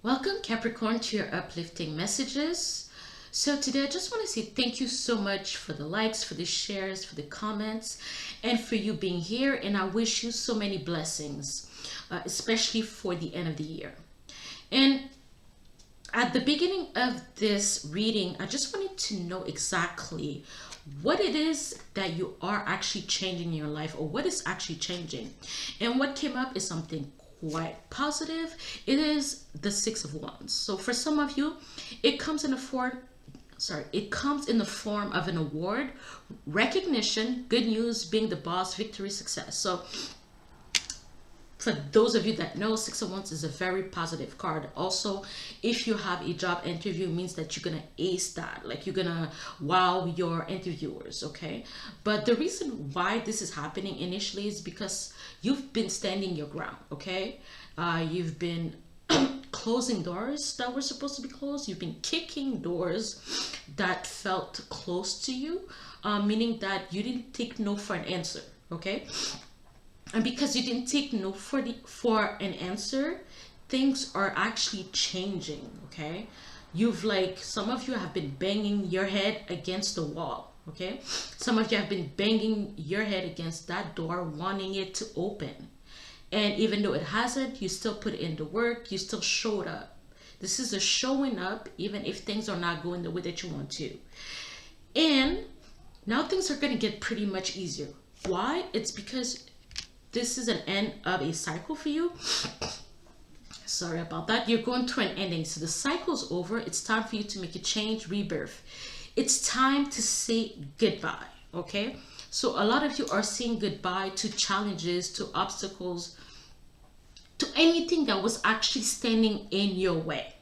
Welcome, Capricorn, to your uplifting messages. So, today I just want to say thank you so much for the likes, for the shares, for the comments, and for you being here. And I wish you so many blessings, especially for the end of the year. And at the beginning of this reading, I just wanted to know exactly what it is that you are actually changing in your life, or what is actually changing. And what came up is something quite positive. It is the Six of Wands. So for some of you, it comes in a form it comes in the form of an award, recognition, good news, being the boss, victory, success. So for those of you that know, Six of Wands is a very positive card. Also, if you have a job interview, it means that you're gonna ace that, like you're gonna wow your interviewers. Okay, but the reason why this is happening initially is because you've been standing your ground. Okay, you've been closing doors that were supposed to be closed. You've been kicking doors that felt close to you, meaning that you didn't take no for an answer. Okay, and because you didn't take no for an answer, things are actually changing. Okay, you've, like, some of you have been banging your head against the wall. Okay, some of you have been banging your head against that door, wanting it to open, and even though it hasn't, you still put in the work, you still showed up. This is a showing up even if things are not going the way that you want to. And now things are going to get pretty much easier. Why? It's because this is an end of a cycle for you. Sorry about that. You're going through an ending. So the cycle's over. It's time for you to make a change, rebirth. It's time to say goodbye. Okay? So a lot of you are saying goodbye to challenges, to obstacles, to anything that was actually standing in your way.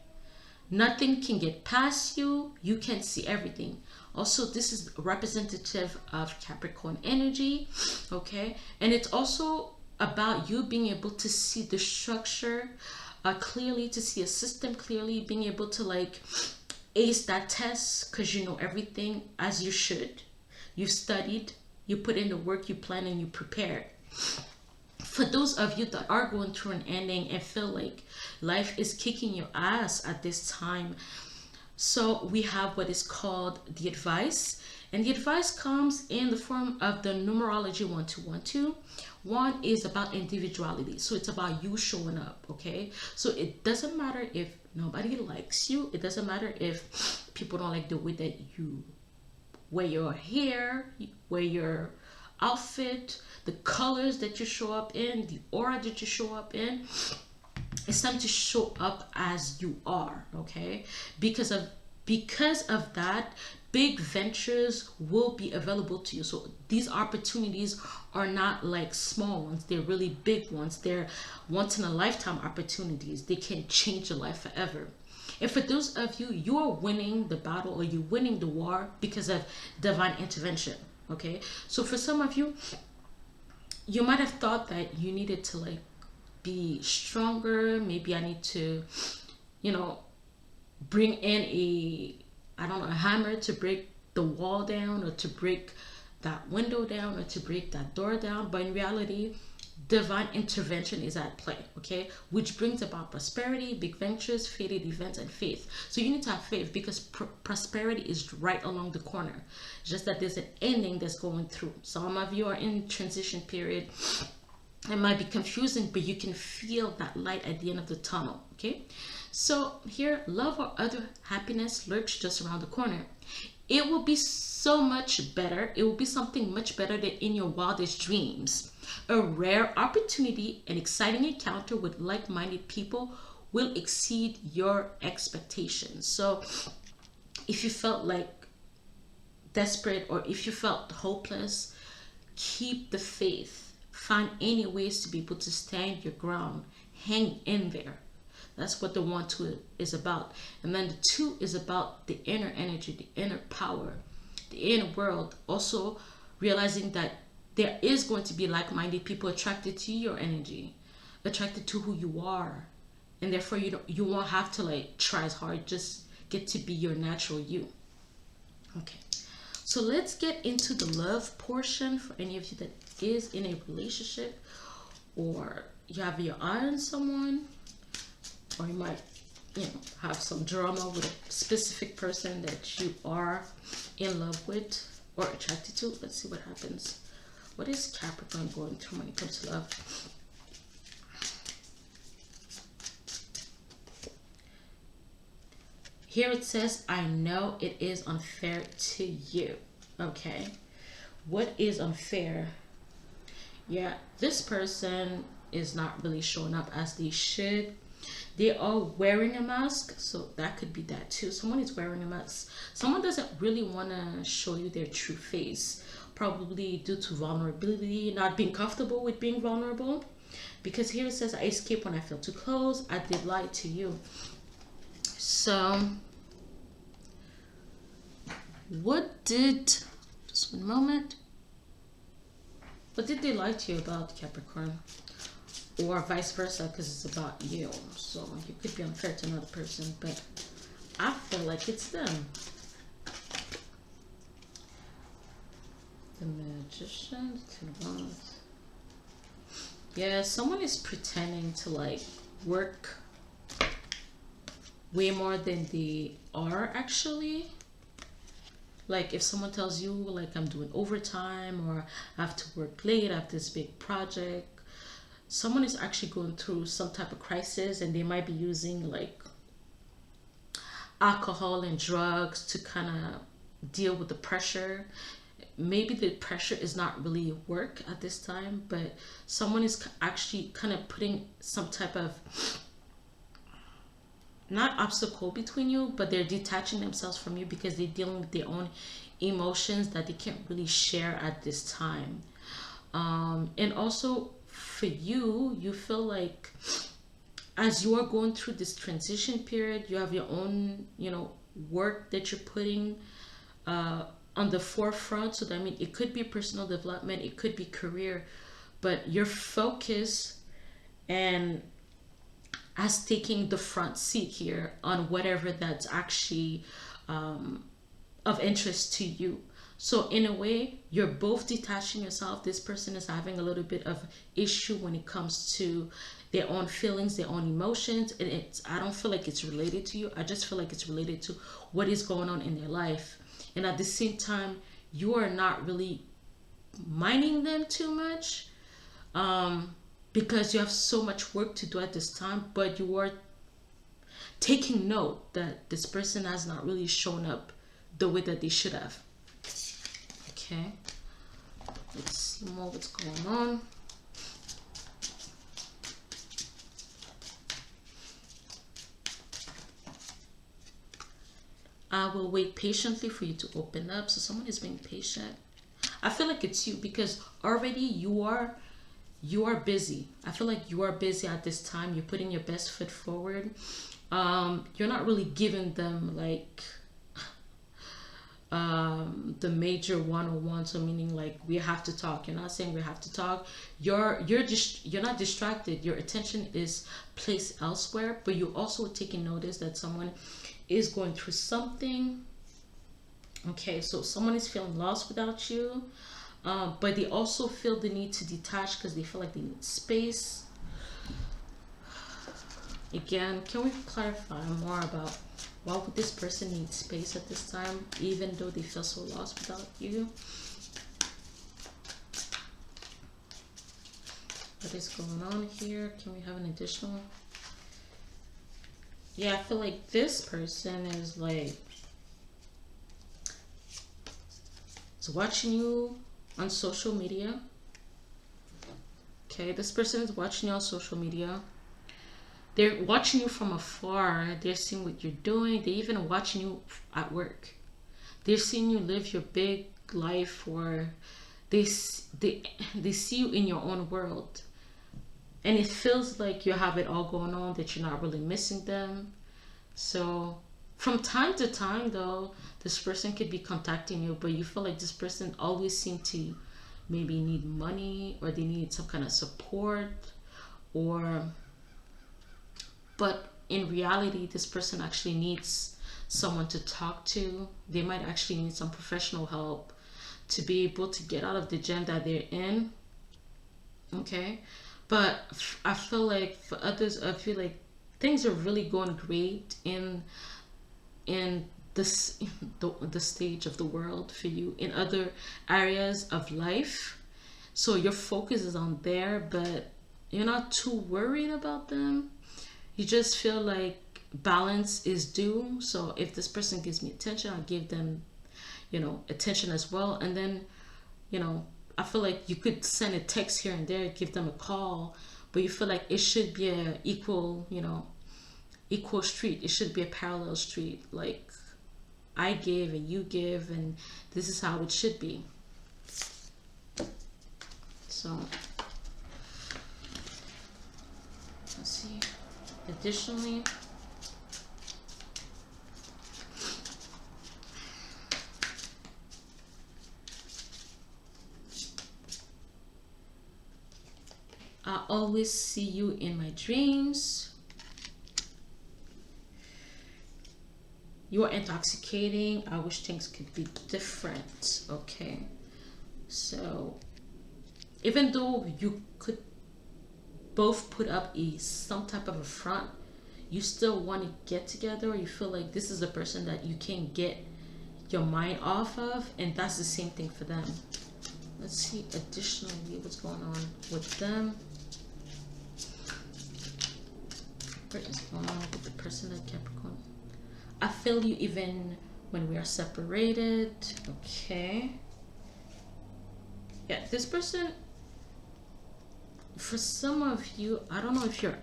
Nothing can get past you. You can see everything. Also, this is representative of Capricorn energy. Okay, and it's also about you being able to see the structure clearly, to see a system clearly, being able to, like, ace that test because you know everything as you should. You've studied, you put in the work, you plan, and you prepared. For those of you that are going through an ending and feel like life is kicking your ass at this time, so we have what is called the advice. And the advice comes in the form of the numerology 1212. One is about individuality. So it's about you showing up, okay? So it doesn't matter if nobody likes you. It doesn't matter if people don't like the way that you wear your hair, wear your outfit, the colors that you show up in, the aura that you show up in. It's time to show up as you are. Okay, because of that, big ventures will be available to you. So these opportunities are not like small ones, they're really big ones. They're once in a lifetime opportunities. They can change your life forever. And for those of you, you are winning the battle, or you're winning the war because of divine intervention. Okay, so for some of you, you might have thought that you needed to, like, be stronger. Maybe I need to, bring in a hammer to break the wall down, or to break that window down, or to break that door down. But in reality, divine intervention is at play. Okay, which brings about prosperity, big ventures, fated events, and faith. So you need to have faith because prosperity is right along the corner. Just that there's an ending that's going through. Some of you are in transition period. It might be confusing, but you can feel that light at the end of the tunnel. Okay, so here, love or other happiness lurks just around the corner. It will be so much better. It will be something much better than in your wildest dreams. A rare opportunity, an exciting encounter with like-minded people will exceed your expectations. So if you felt like desperate, or if you felt hopeless, keep the faith. Find any ways to be able to stand your ground. Hang in there. That's what the 1-2 is about. And then the 2 is about the inner energy, the inner power, the inner world. Also realizing that there is going to be like-minded people attracted to your energy, attracted to who you are. And therefore you won't have to, like, try as hard. Just get to be your natural you. Okay. So let's get into the love portion for any of you that is in a relationship, or you have your eye on someone, or you might have some drama with a specific person that you are in love with or attracted to. Let's see what happens. What is Capricorn going through when it comes to love? Here it says, I know it is unfair to you. Okay. What is unfair? Yeah, this person is not really showing up as they should. They are wearing a mask, so that could be that too. Someone is wearing a mask. Someone doesn't really want to show you their true face, probably due to vulnerability, not being comfortable with being vulnerable. Because here it says, I escape when I feel too close. I did lie to you. So, just one moment. What did they lie to you about, Capricorn? Or vice versa, because it's about you. So you could be unfair to another person, but I feel like it's them. The Magician, Ten of Wands. Yeah, someone is pretending to like work way more than they are actually. Like if someone tells you like I'm doing overtime or I have to work late, I have this big project, someone is actually going through some type of crisis and they might be using like alcohol and drugs to kind of deal with the pressure. Maybe the pressure is not really work at this time, but someone is actually kind of putting some type of not obstacle between you, but they're detaching themselves from you because they're dealing with their own emotions that they can't really share at this time. And also for you, you feel like as you are going through this transition period, you have your own, work that you're putting on the forefront. So that, I mean, it could be personal development, it could be career, but your focus and as taking the front seat here on whatever that's actually of interest to you. So in a way, you're both detaching yourself. This person is having a little bit of issue when it comes to their own feelings, their own emotions. And I don't feel like it's related to you. I just feel like it's related to what is going on in their life. And at the same time, you are not really minding them too much. Because you have so much work to do at this time, but you are taking note that this person has not really shown up the way that they should have. Okay, let's see more what's going on. I will wait patiently for you to open up. So someone is being patient. I feel like it's you because already you are busy. I feel like you are busy at this time. You're putting your best foot forward. You're not really giving them like the major one-on-one. So meaning like we have to talk. You're not saying we have to talk. You're not distracted. Your attention is placed elsewhere, but you're also taking notice that someone is going through something. Okay, so someone is feeling lost without you. But they also feel the need to detach because they feel like they need space. Again, can we clarify more about why would this person need space at this time, even though they feel so lost without you? What is going on here? Can we have an additional? Yeah, I feel like this person is like watching you on social media. Okay, this person is watching you on social media. They're watching you from afar. They're seeing what you're doing. They're even watching you at work. They're seeing you live your big life, or they see you in your own world. And it feels like you have it all going on, that you're not really missing them. So from time to time though, this person could be contacting you, but you feel like this person always seems to maybe need money, or they need some kind of support, but in reality, this person actually needs someone to talk to. They might actually need some professional help to be able to get out of the jam that they're in. Okay, but I feel like for others, I feel like things are really going great in this the stage of the world for you in other areas of life. So your focus is on there, but you're not too worried about them. You just feel like balance is due. So if this person gives me attention, I'll give them, attention as well. And then, you know, I feel like you could send a text here and there, give them a call, but you feel like it should be a equal, equal street. It should be a parallel street. Like I give and you give, and this is how it should be. So let's see. Additionally, I always see you in my dreams. You are intoxicating. I wish things could be different. Okay. So even though you could both put up some type of a front, you still want to get together, or you feel like this is a person that you can't get your mind off of, and that's the same thing for them. Let's see additionally what's going on with them. What is going on with the person at Capricorn? I feel you even when we are separated. Okay. Yeah, this person, for some of you, I don't know if you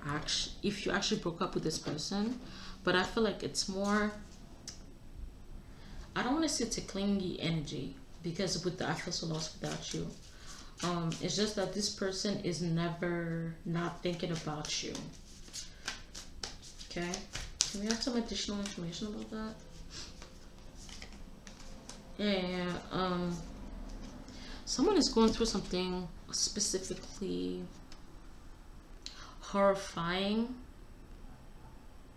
actually broke up with this person, but I feel like it's more, I don't want to say it's a clingy energy, because with the I feel so lost without you. It's just that this person is never not thinking about you. Okay, can we have some additional information about that? Yeah. Someone is going through something specifically horrifying.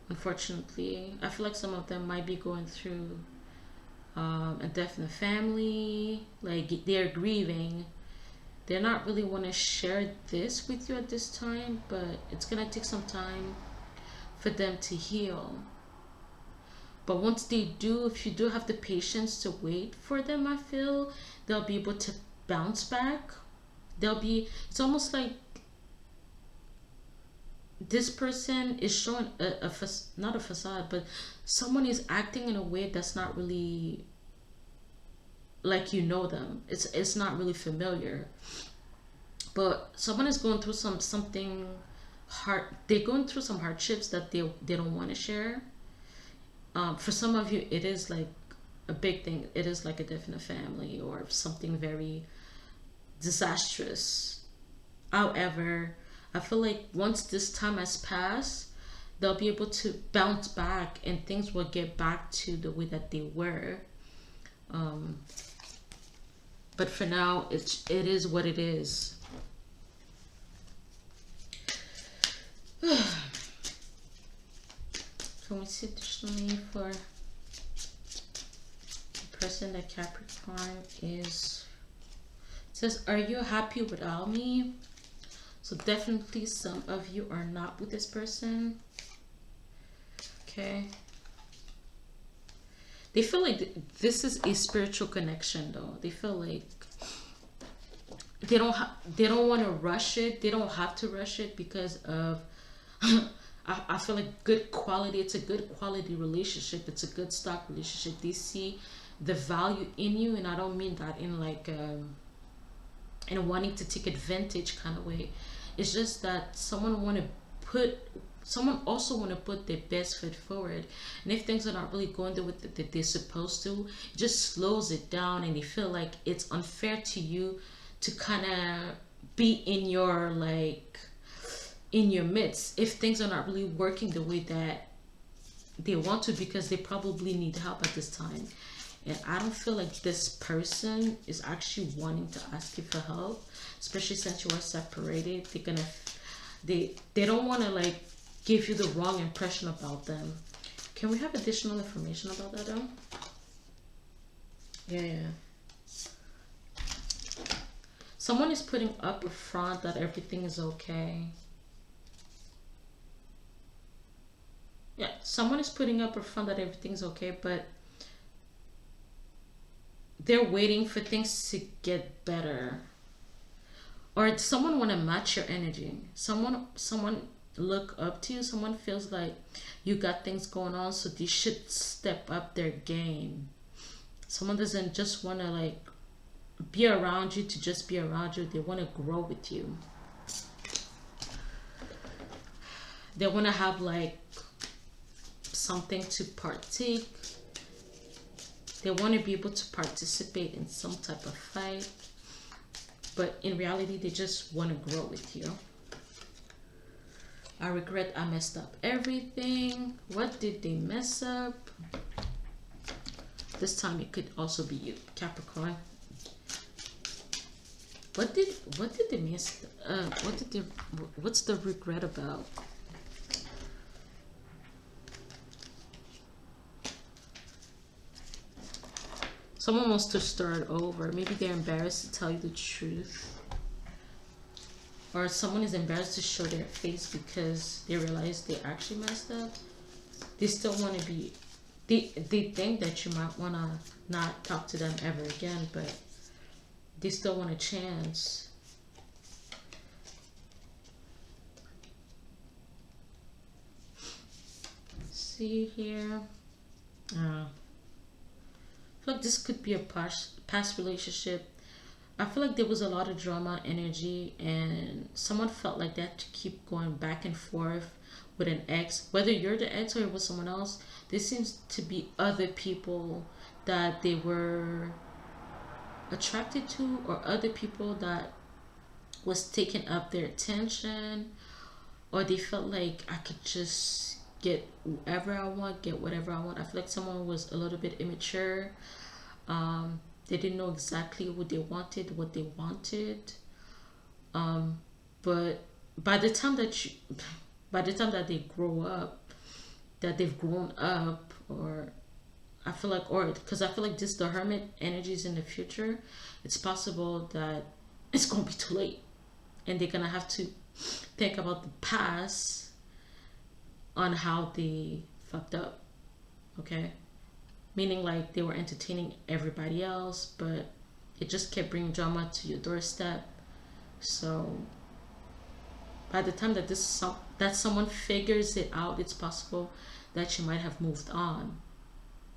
Unfortunately, I feel like some of them might be going through a death in the family. Like they're grieving. They're not really want to share this with you at this time, but it's gonna take some time for them to heal. But once they do, if you do have the patience to wait for them, I feel they'll be able to bounce back. It's almost like this person is showing not a facade, but someone is acting in a way that's not really like them. It's not really familiar. But someone is going through something hard. They're going through some hardships that they don't want to share. For some of you, it is like a big thing. It is like a death in the family or something very disastrous. However, I feel like once this time has passed, they'll be able to bounce back and things will get back to the way that they were. But for now, it is what it is. Can we see additionally for the person that Capricorn is? It says, are you happy without me? So definitely some of you are not with this person. Okay. They feel like this is a spiritual connection though. They feel like they don't want to rush it. They don't have to rush it because of I feel like good quality. It's a good quality relationship. It's a good stock relationship. They see the value in you, and I don't mean that in like in wanting to take advantage kind of way. It's just that someone also want to put their best foot forward, and if things are not really going the way that they're supposed to, it just slows it down, and they feel like it's unfair to you to kind of be in your midst if things are not really working the way that they want to, because they probably need help at this time. And I don't feel like this person is actually wanting to ask you for help, especially since you are separated. They don't want to like give you the wrong impression about them. Can we have additional information about that though? Yeah. Someone is putting up a front that everything is okay. someone is putting up a front that everything's okay, but they're waiting for things to get better. Or someone want to match your energy. Someone look up to you. Someone feels like you got things going on, so they should step up their game. Someone doesn't just want to like be around you to just be around you. They want to grow with you. They want to have like something to partake. They want to be able to participate in some type of fight. But in reality, they just want to grow with you. I regret I messed up everything. What did they mess up? This time it could also be you, Capricorn. What did they miss? What's the regret about? Someone wants to start over. Maybe they're embarrassed to tell you the truth. Or someone is embarrassed to show their face because they realize they actually messed up. They still want to be... They think that you might want to not talk to them ever again, but they still want a chance. See here. I feel like this could be a past relationship. I feel like there was a lot of drama energy and someone felt like that to keep going back and forth with an ex. Whether you're the ex or it was someone else, there seems to be other people that they were attracted to, or other people that was taking up their attention, or they felt like I could just get whoever I want, get whatever I want. I feel like someone was a little bit immature. They didn't know exactly what they wanted, but by the time that they grow up, that they've grown up, or I feel like, or because I feel like this, the hermit energies in the future, it's possible that it's gonna be too late, and they're gonna have to think about the past on how they fucked up. Okay, meaning like they were entertaining everybody else, but it just kept bringing drama to your doorstep. So by the time that someone figures it out, it's possible that you might have moved on,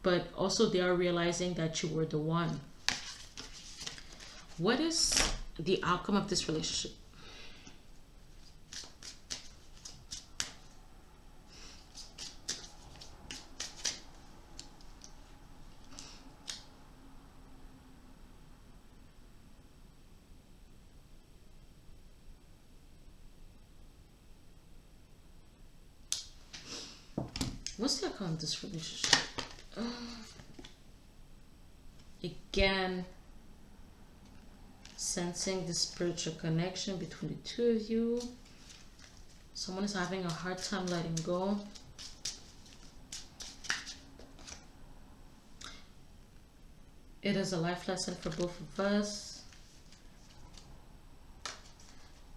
but also they are realizing that you were the one. What is the outcome of this relationship? What's the outcome of this relationship? Again, sensing the spiritual connection between the two of you. Someone is having a hard time letting go. It is a life lesson for both of us.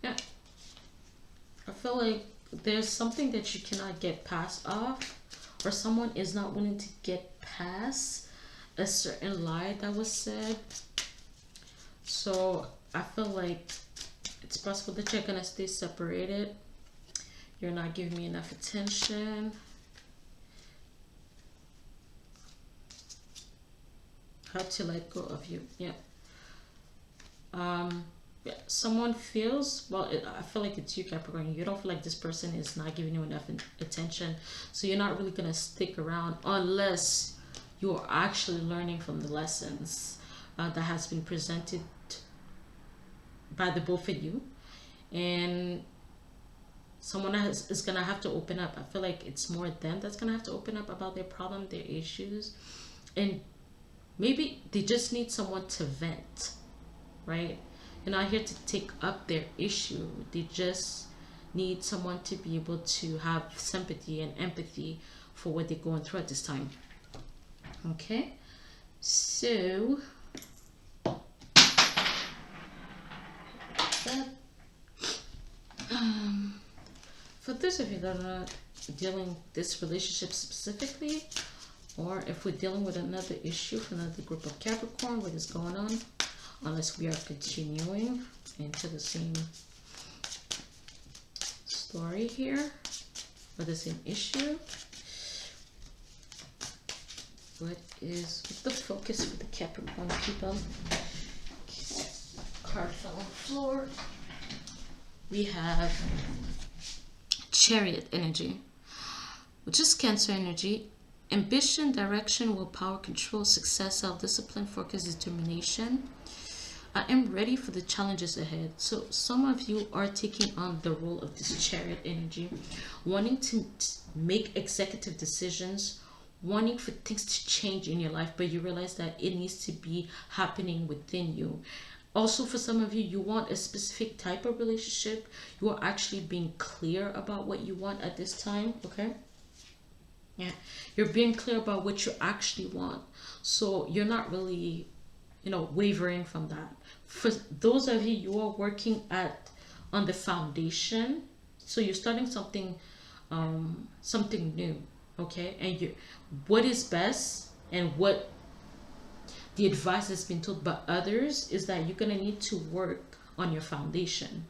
Yeah. I feel like there's something that you cannot get past off, or someone is not willing to get past a certain lie that was said. So I feel like it's possible that you're gonna stay separated. You're not giving me enough attention. How to let go of you. Yeah. Yeah, someone feels, well, I feel like it's you, Capricorn. You don't feel like this person is not giving you enough attention, so you're not really gonna stick around unless you're actually learning from the lessons that has been presented by the both of you, and someone is gonna have to open up. I feel like it's more them that's gonna have to open up about their problem, their issues, and maybe they just need someone to vent, right? You're not here to take up their issue. They just need someone to be able to have sympathy and empathy for what they're going through at this time. Okay, so that, for those of you that are not dealing this relationship specifically, or if we're dealing with another issue from another group of Capricorn, what is going on, unless we are continuing into the same story here, or the same issue. What's the focus for the Capricorn people? Card fell on the floor. We have Chariot energy, which is Cancer energy. Ambition, direction, willpower, control, success, self-discipline, focus, determination. I am ready for the challenges ahead. So some of you are taking on the role of this Chariot energy, wanting to make executive decisions, wanting for things to change in your life, but you realize that it needs to be happening within you. Also, for some of you, you want a specific type of relationship. You are actually being clear about what you want at this time, okay? Yeah, you're being clear about what you actually want. So you're not really, wavering from that. For those of you, you are working on the foundation. So you're starting something new, okay? And what is best and what the advice that's been told by others is that you're gonna need to work on your foundation.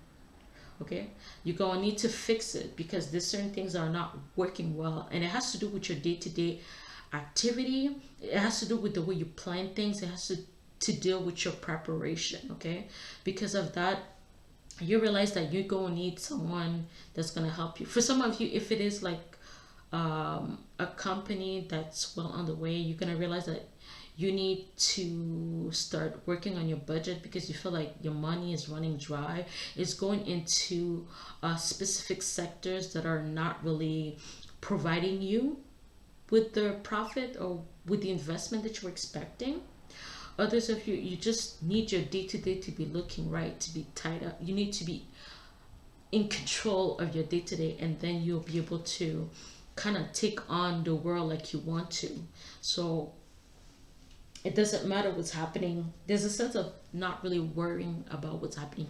Okay, you're gonna need to fix it because there's certain things that are not working well, and it has to do with your day-to-day activity. It has to do with the way you plan things. It has to deal with your preparation. Okay, because of that, you realize that you're gonna need someone that's gonna help you. For some of you, if it is like a company that's well on the way, you're gonna realize that you need to start working on your budget because you feel like your money is running dry. It's going into specific sectors that are not really providing you with the profit or with the investment that you're expecting. Others of you, you just need your day-to-day to be looking right, to be tied up. You need to be in control of your day-to-day, and then you'll be able to kind of take on the world like you want to. So it doesn't matter what's happening. There's a sense of not really worrying about what's happening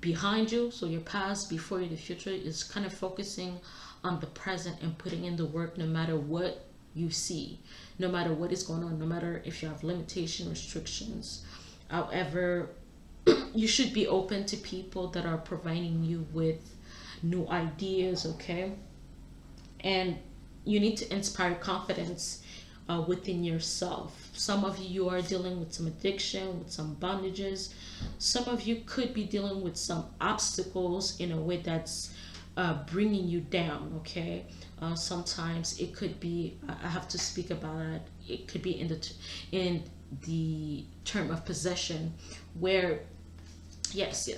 behind you. So your past, before you, the future is kind of focusing on the present and putting in the work no matter what you see, no matter what is going on, no matter if you have limitation, restrictions. However, you should be open to people that are providing you with new ideas, okay? And you need to inspire confidence within yourself. Some of you are dealing with some addiction, with some bondages. Some of you could be dealing with some obstacles in a way that's bringing you down, okay? Sometimes it could be, I have to speak about it, it could be in the term of possession, where yes,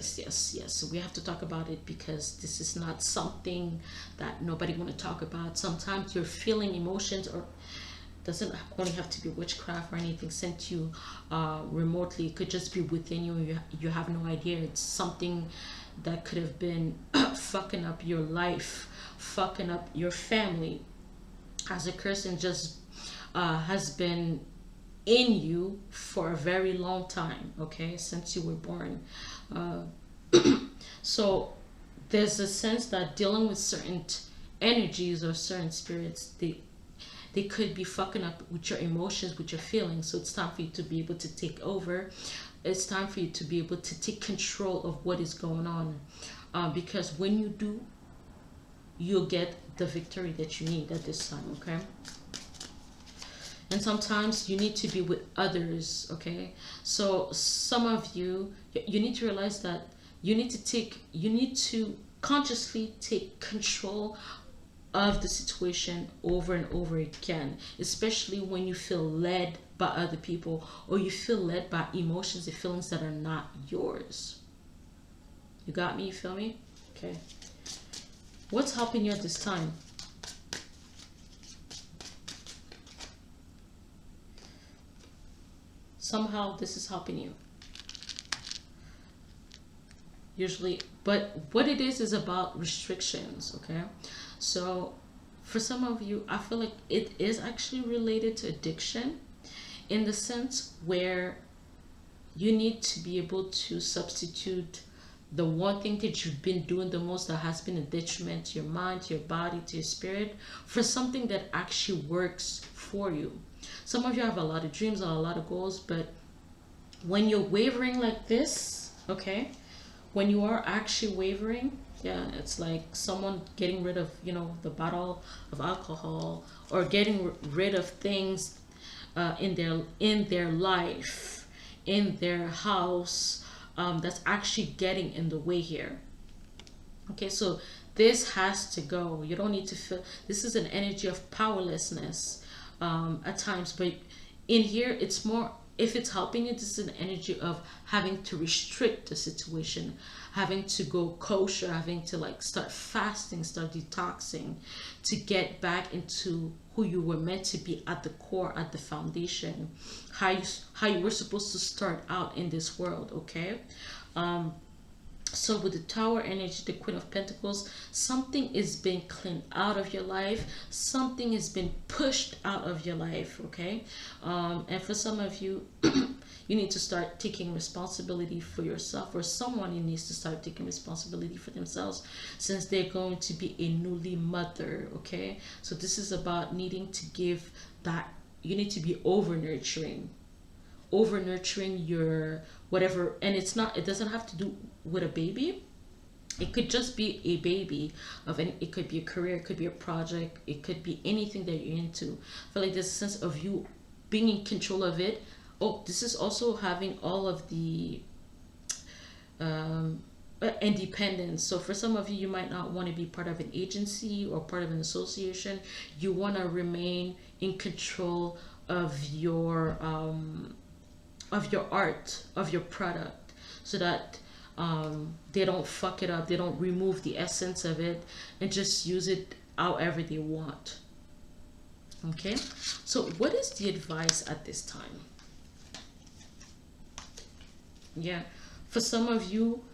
so we have to talk about it because this is not something that nobody want to talk about. Sometimes you're feeling emotions, or doesn't only have to be witchcraft or anything sent to you remotely. It could just be within you. You have no idea. It's something that could have been fucking up your life, fucking up your family, as a person just has been in you for a very long time, okay, since you were born. So there's a sense that dealing with certain energies or certain spirits, they could be fucking up with your emotions, with your feelings. So it's time for you to be able to take over. It's time for you to be able to take control of what is going on, because when you do, you'll get the victory that you need at this time, okay? And sometimes you need to be with others, okay? So some of you need to realize that you need to consciously take control of the situation over and over again, especially when you feel led by other people, or you feel led by emotions and feelings that are not yours. You got me? You feel me? Okay. What's helping you at this time? Somehow this is helping you. Usually, but what it is about restrictions, okay? So for some of you, I feel like it is actually related to addiction, in the sense where you need to be able to substitute the one thing that you've been doing the most that has been a detriment to your mind, to your body, to your spirit, for something that actually works for you. Some of you have a lot of dreams and a lot of goals, but when you're wavering like this, okay, when you are actually wavering, yeah, it's like someone getting rid of, the bottle of alcohol, or getting rid of things in their life, in their house, that's actually getting in the way here. Okay, so this has to go. You don't need to feel this is an energy of powerlessness at times, but in here it's more, if it's helping you, this is an energy of having to restrict the situation, having to go kosher, having to like start fasting, start detoxing, to get back into who you were meant to be at the core, at the foundation, how you were supposed to start out in this world. Okay. So with the Tower energy, the Queen of Pentacles, something is being cleaned out of your life. Something has been pushed out of your life, okay? And for some of you, you need to start taking responsibility for yourself, or someone needs to start taking responsibility for themselves, since they're going to be a newly mother, okay? So this is about needing to give that, you need to be over nurturing your whatever. And it doesn't have to do with a baby. It could just be a baby of any, it could be a career, it could be a project, it could be anything that you're into. I feel like there's a sense of you being in control of it. Oh, this is also having all of the independence. So for some of you, you might not want to be part of an agency or part of an association. You want to remain in control of your art, of your product, so that they don't fuck it up, they don't remove the essence of it and just use it however they want. Okay, so what is the advice at this time? Yeah, for some of you,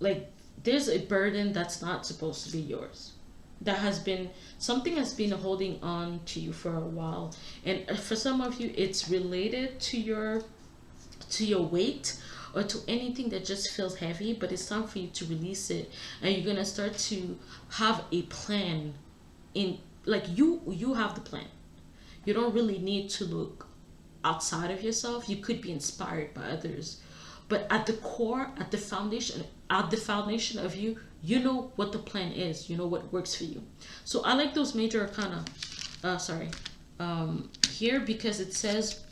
like, there's a burden that's not supposed to be yours, that has been, something has been holding on to you for a while. And for some of you, it's related to your weight, or to anything that just feels heavy, but it's time for you to release it. And you're gonna start to have a plan, in like, you have the plan. You don't really need to look outside of yourself. You could be inspired by others, but at the core, at the foundation of you, you know what the plan is, you know what works for you. So I like those major arcana, here, because it says,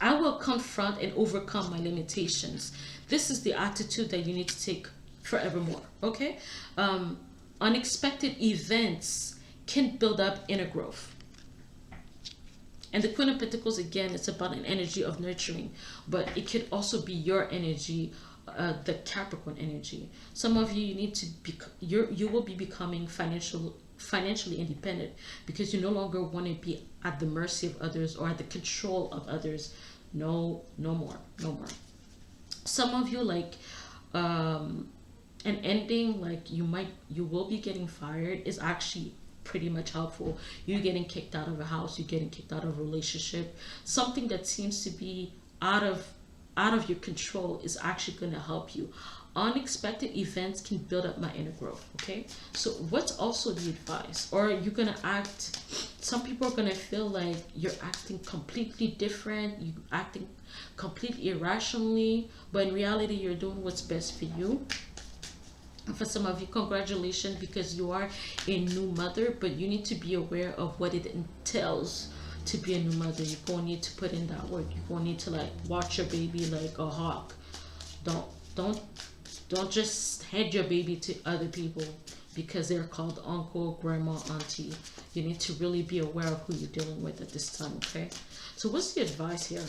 I will confront and overcome my limitations. This is the attitude that you need to take forevermore. Okay. Unexpected events can build up inner growth. And the Queen of Pentacles, again, it's about an energy of nurturing, but it could also be your energy, the Capricorn energy. Some of you, you need to be, you will be becoming financially independent, because you no longer want to be at the mercy of others or at the control of others. No more. Some of you, like, an ending, like, you will be getting fired, is actually pretty much helpful. You getting kicked out of a house, you getting kicked out of a relationship, something that seems to be out of your control, is actually going to help you. Unexpected events can build up my inner growth. Okay, so what's also the advice? Or you're gonna act, some people are gonna feel like you're acting completely different, you acting completely irrationally, but in reality you're doing what's best for you. And for some of you, congratulations, because you are a new mother, but you need to be aware of what it entails to be a new mother. You're gonna need to put in that work. You're gonna need to, like, watch your baby like a hawk. Don't just hand your baby to other people because they're called uncle, grandma, auntie. You need to really be aware of who you're dealing with at this time, okay? So what's the advice here?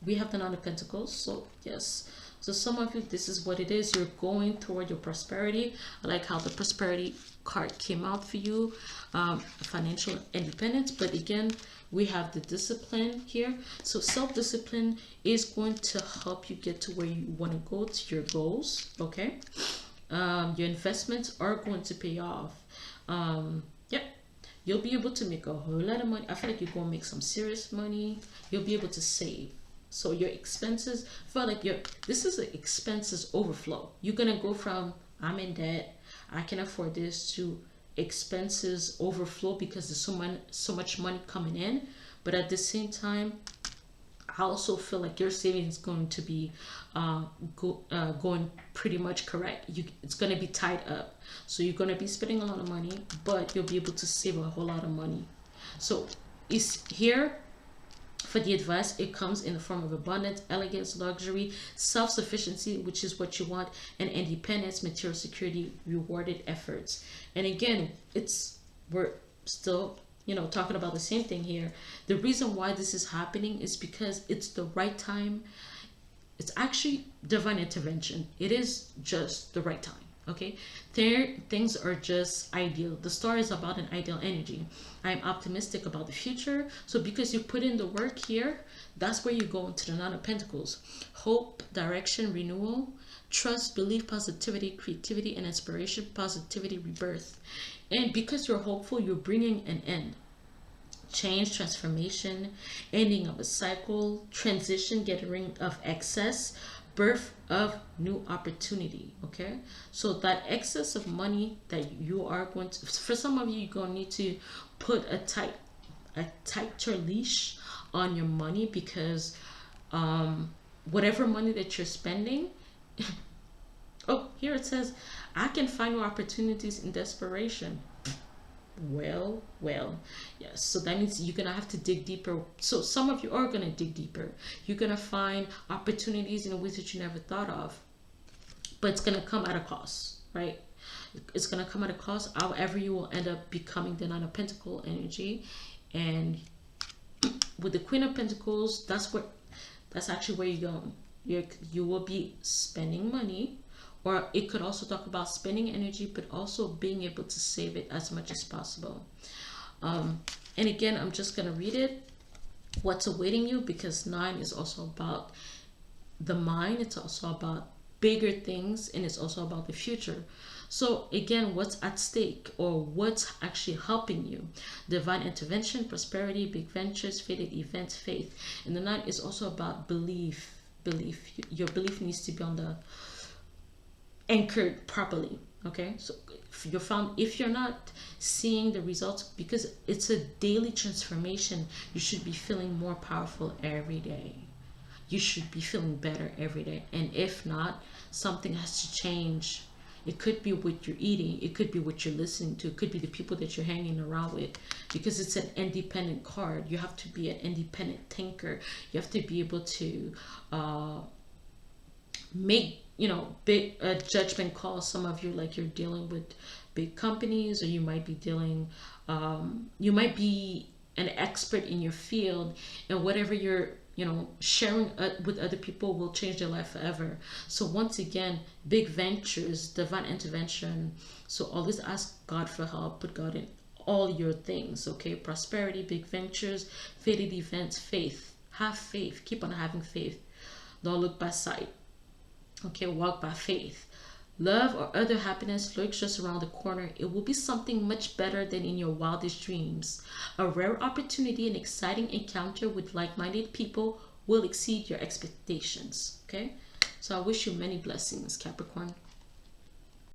We have the Nine of Pentacles, so yes. So some of you, this is what it is. You're going toward your prosperity. I like how the prosperity card came out for you. Financial independence. But again, we have the discipline here. So self-discipline is going to help you get to where you want to go, to your goals. Okay. Your investments are going to pay off. Yep. You'll be able to make a whole lot of money. I feel like you're going to make some serious money. You'll be able to save. So your expenses feel like this is an expenses overflow. You're gonna go from I'm in debt, I can afford this, to expenses overflow because there's so much money coming in. But at the same time, I also feel like your savings is going to be going pretty much correct. It's going to be tied up. So you're going to be spending a lot of money, but you'll be able to save a whole lot of money. So is here for the advice, it comes in the form of abundance, elegance, luxury, self-sufficiency, which is what you want, and independence, material security, rewarded efforts. And again, we're still, talking about the same thing here. The reason why this is happening is because it's the right time. It's actually divine intervention. It is just the right time. Okay, things are just ideal. The star is about an ideal energy. I'm optimistic about the future. So because you put in the work here, that's where you go into the Nine of Pentacles. Hope, direction, renewal, trust, belief, positivity, creativity, and inspiration, positivity, rebirth. And because you're hopeful, you're bringing an end. Change, transformation, ending of a cycle, transition, getting rid of excess, birth of new opportunity. Okay, so that excess of money that you are going to, for some of you, you're going to need to put a tighter leash on your money, because whatever money that you're spending, oh, here it says, I can find new opportunities in desperation. Well, yes. So that means you're gonna have to dig deeper. So some of you are gonna dig deeper. You're gonna find opportunities in ways that you never thought of, but it's gonna come at a cost, right? It's gonna come at a cost. However, you will end up becoming the Nine of Pentacles energy, and with the Queen of Pentacles, that's actually where you're going. You will be spending money, or it could also talk about spending energy, but also being able to save it as much as possible. And again, I'm just going to read it, what's awaiting you, because 9 is also about the mind. It's also about bigger things, and it's also about the future. So again, what's at stake, or what's actually helping you? Divine intervention, prosperity, big ventures, fated events, faith. And the 9 is also about belief. Your belief needs to be on the anchored properly. Okay, so if you're not seeing the results, because it's a daily transformation, you should be feeling more powerful every day. You should be feeling better every day. And if not, something has to change. It could be what you're eating, it could be what you're listening to, it could be the people that you're hanging around with, because it's an independent card. You have to be an independent thinker. You have to be able to make big judgment calls. Some of you, like, you're dealing with big companies, or you might be you might be an expert in your field, and whatever you're sharing with other people will change their life forever. So once again, big ventures, divine intervention. So always ask God for help. Put God in all your things. Okay, prosperity, big ventures, fated events, faith. Have faith. Keep on having faith. Don't look by sight. Okay, walk by faith. Love or other happiness lurks just around the corner. It will be something much better than in your wildest dreams. A rare opportunity, an exciting encounter with like-minded people will exceed your expectations. Okay, so I wish you many blessings, Capricorn.